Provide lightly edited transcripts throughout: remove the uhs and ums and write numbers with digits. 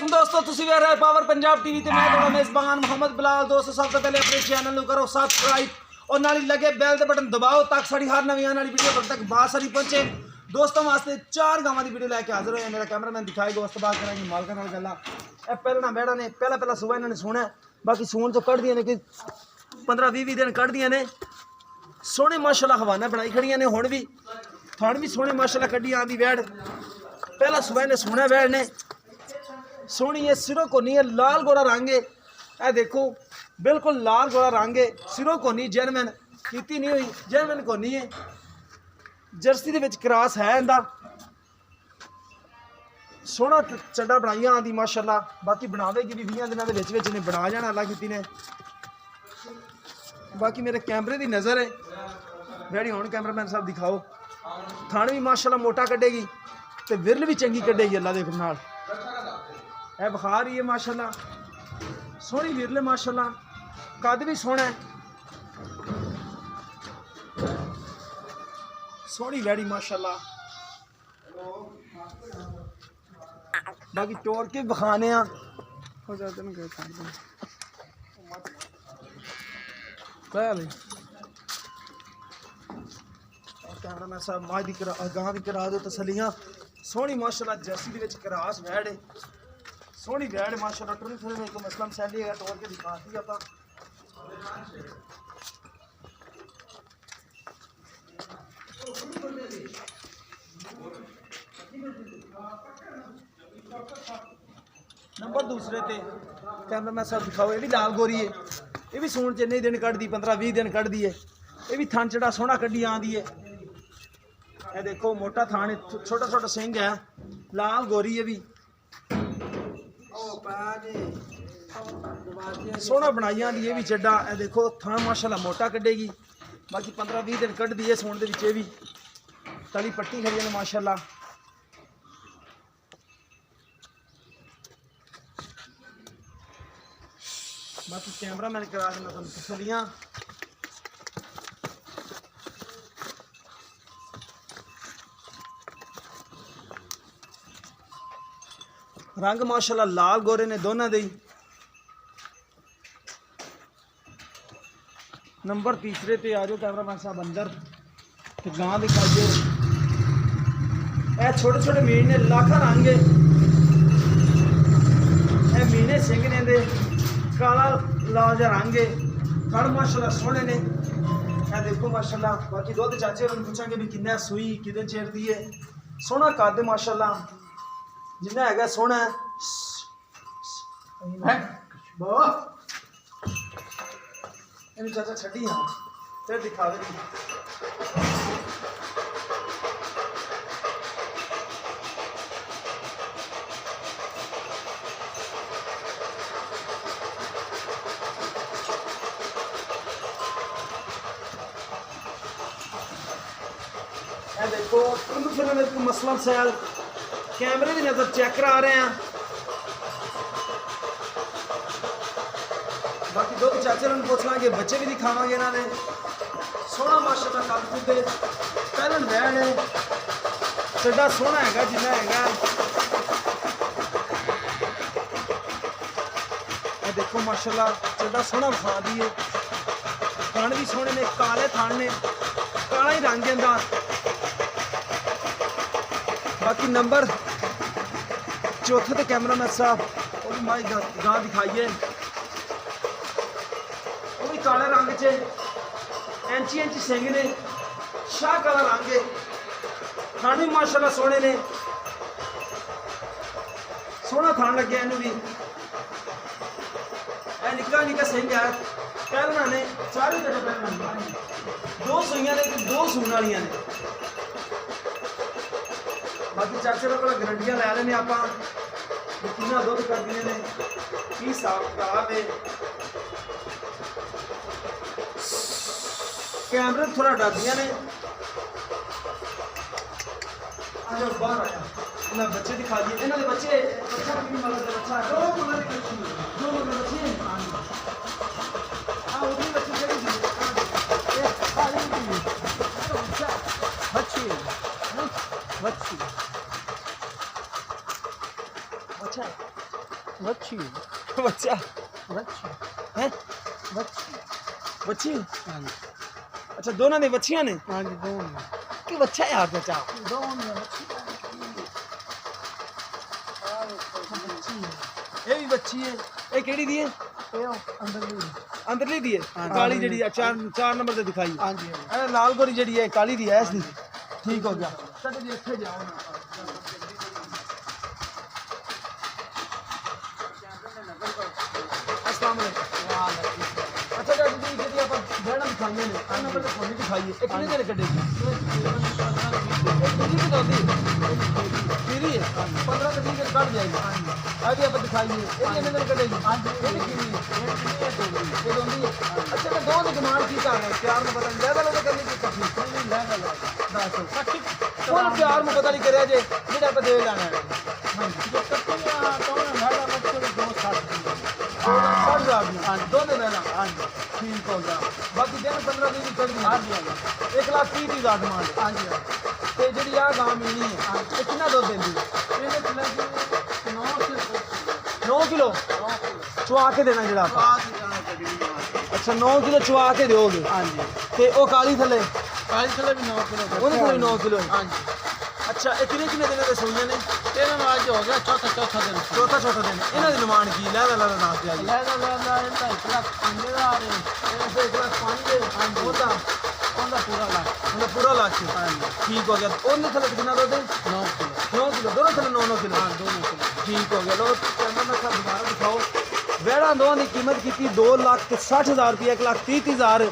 वालेकुम दोस्तों, तुसी वे रहे पावर पंजाब टीवी ते मैं तुहाडा मेज़बान मोहम्मद बिलाल। दोस्तों सब तो पहले अपने चैनल नूं करो सब्सक्राइब और नाल लगे बैल दे बटन दबाओ ताकि साड़ी हर नवीं आने वाली वीडियो तुहाडे तक बात सारी पहुंचे। दोस्तों वास्ते 4 गावां दी वीडियो लैके हाजिर होया। मेरा कैमरामैन दिखाएगा, उस तो बाद करांगे मालकां नाल गल्लां। ए पहला बैड़ा ने पहला सुबह इन्होंने सुना, बाकी सून तो कढ़ दियां ने कि 15-20 दिन कढ़ दियां ने। सोहने माशाल्लाह हवाना बनाई खड़ियां ने, हुण भी थान भी सोहने माशाल्लाह कड्डी आंदी वैड़। पहला सुबह ने सुना वैड़ ने सोहनी है, सिरों को नहीं है, लाल गोरा रंग है। ए देखो बिल्कुल लाल गोरा रंग है, सिरों को नहीं जर्मन कीती नहीं हुई, जर्मन को नहीं है। जर्सी दे विच क्रॉस है इंदा, सोहना चड्डा बनाइया आंदी माशाल्लाह। बाकी बनावेगी भी 20 दिनों के विच ने बना जाना अल्लाह कीती ने। बाकी मेरे कैमरे की नज़र है वैड़ी, हुण कैमरामैन साहब दिखाओ। थान भी माशाल्लाह मोटा कड्डेगी तो विरल भी चंगी कड्डेगी अल्लाह दे नाल। है बुखार ही है माशाल्लाह, सोहनी विरले माशाल्लाह, कद भी सोहना है, सोहनी वैड़ी माशाल्लाह। बाकी टोर के बखाने कैमरामैन साहब मां दी गां भी करा दो तसलियां। सोहनी माशाल्लाह जर्सी दे विच क्रॉस वैड़ है, सोहनी वैड़ माशाल्लाह। टुरन फिरन एक मसलम सैली है, टोर के दिखाती आप। नंबर दूसरे ते कैमरामैन साहब दिखाओ, ये भी लाल गोरी है, ये भी सून च नहीं दिन कढ़दी, 15-20 दिन कढ़दी है। ये भी थान चढ़ा सोहना कड्डी आंदी है। ये देखो मोटा थान है, छोटा छोटा सिंह है, लाल गोरी है भी, सोहना बनाई आंदी है भी चड्डा। ये देखो थान माशाल्लाह मोटा कड्डेगी। बाकी 15-20 दिन कढ़दी है सून दे विच। भी तली पट्टी खड़ी है माशाल्लाह। बाकी कैमरा मैंने करा देना तुम तसलियां। रंग माशाल्लाह लाल गोरे ने दोनों दे। नंबर तीसरे पे आ जाओ कैमरामैन साहब अंदर तो गां दिखाइए। ए छोटे छोटे मीने लाखा रंग है, ए मीने सिंह ने दे काला लाल जा रंग है। खड़ माशाल्लाह सोहने ने, ए देखो माशाल्लाह। बाकी दुध चाचे उन्होंने पूछांगे भी किन्ना सूई किदे चेरदी है। सोहना कद माशाल्लाह जिन्ना है सोहना है। इन चाचा छड़ी हाँ फिर दिखा दे। देखो फिर मसला सैल कैमरे की नजर चेक करा रहे हैं। बाकी दो चाचे ने पूछ लाँगे, बच्चे भी दिखावे इन्होंने। सोहना माशाल्लाह कद कुदे पहलन वैड़ है, चड्डा सोहना है जिन्ना है। देखो माशाल्लाह चड्डा सोहना विखा दी है। थान भी सोहने ने, काले थान ने, काला ही रंग है। बाकी नंबर चौथे ते कैमरामैन साहब वो भी माई गां दिखाइए। वो भी काले रंग च इंची सिंह ने, शाह काला रंग है। थान भी माशाल्लाह सोहने ने, सोहना थान लगे इनू भी। निक्का निक्का सिंह है, पहलना ने चारों तरफ पहलना, 2 सूइयां ने, 2 सून वालियां ने। बाकी चाचे को गारंटियां लै लेने आप कितना दुध कर दिए ने, की हिसाब किताब है। कैमरे थोड़ा डरदियां ने। आज बाहर आया इन्हें बच्चे दिखा दिए। इन्होंने बच्चे बच्चा भी मतलब बच्चा 2 महीने की बच्ची, 2 महीने बच्चे हाँ वो भी बच्चे चली गई बच्ची बच्ची अच्छा है। बच्ची बच्चा बच्ची है बच्ची बच्ची हाँ जी अच्छा दोनों ने बच्चियां ने हाँ जी दोनों कि बच्चा है यार चाचा दोनों ये भी बच्ची है ये केड़ी दी है अंदरली दी है काली जड़ी है चार नंबर ते दिखाई हाँ जी ए लाल गोरी जड़ी है काली दी है इसदी ठीक हो गया चलो जी इत्थे जाओ ना अस्सलाम वालेकुम अच्छा जी जी आप बैठना दिखाइए ने आ नंबर ते फोन दिखाइए एक कितने दिन कटेगी एक की दोती फ्री है 15 से 20 दिन कट जाएगी अभी आप दिखाइए एक कितने दिन कटेगी हां जी ये फ्री है ये दोंदी है अच्छा मैं दो की डिमांड की कर रहा हूं प्यार में पता नहीं ज्यादा लोग करने की तकलीफ नहीं ज्यादा बस कौन प्यार में पता नहीं करे जे जेड़ा आप दे लेना है हां जी जो कटिया तो भाड़ा बच्चे को 60,000 हां दो दे लेना हां जी ठीक हो गया बाकी दिन 15 दिन कट हां जी 1,30,000 डिमांड हां जी ते जेडी आ गां मिलनी है ये कितना दूध देंदी ਇਹਦੇ ਚ ਲੱਗੀ 9 किलो चुआ के देना जरा अच्छा 9 किलो चुआ के दोगे हाँ जी ते ओ काली थले भी 9 किलो ਉਹਦੇ ਕੋਲ 9 किलो हाँ जी अच्छा ਇਹ ਕਿੰਨੇ ਦਿਨਾਂ ਦੇ ਸੋਈਆਂ ਨੇ ਇਹਨਾਂ ਨੂੰ ਅੱਜ ਹੋ ਗਿਆ ਚੌਥਾ ਦਿਨ ਇਹਨਾਂ ਦੀ ਡਿਮਾਂਡ ਕੀ ਲੈ ਲੈ ਨਾਸ ਤੇ ਆ ਜੀ ਲੈ ਇਹਦਾ 1,05,000 ਇਹਨਾਂ ਤੇ 1,05,000 ਹਾਂ ਜੀ ਉਹਦਾ ਪੂਰਾ ਲੱਖ ਹਾਂ ਜੀ ਠੀਕ ਹੋ ਗਿਆ ਉਹਨੇ ਥਲੇ ਕਿੰਨਾ ਦੁੱਧ 9 किलो दोनों थले 9 किलो हाँ दोनों किलो ठीक हो गया लो कैमरा में दोबारा दिखाओ वैड़ा दोनों की कीमत की 2,60,000 रुपये 1,30,000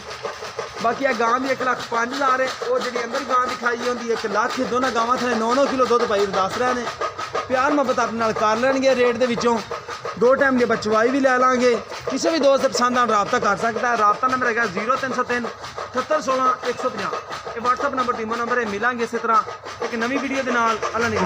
बाकी है गां भी 1,05,000 है वो जी अंदर गां दिखाई होंगी 1 लाख दोनों गावां थले 9 किलो दुध भाई दस रहे हैं प्यार मोहब्बत अपने नाल कर लेंगे रेट के विचों 2 टाइम की बचवाई भी ले लाँगे किसी भी दोस्त पसंद आने रबता कर सकता है रबता नंबर है 0303 7816 150 ये व्हाट्सअप नंबर टीमो नंबर है मिलेंगे इसी तरह एक नवी वीडियो के नाल अल्लाह ने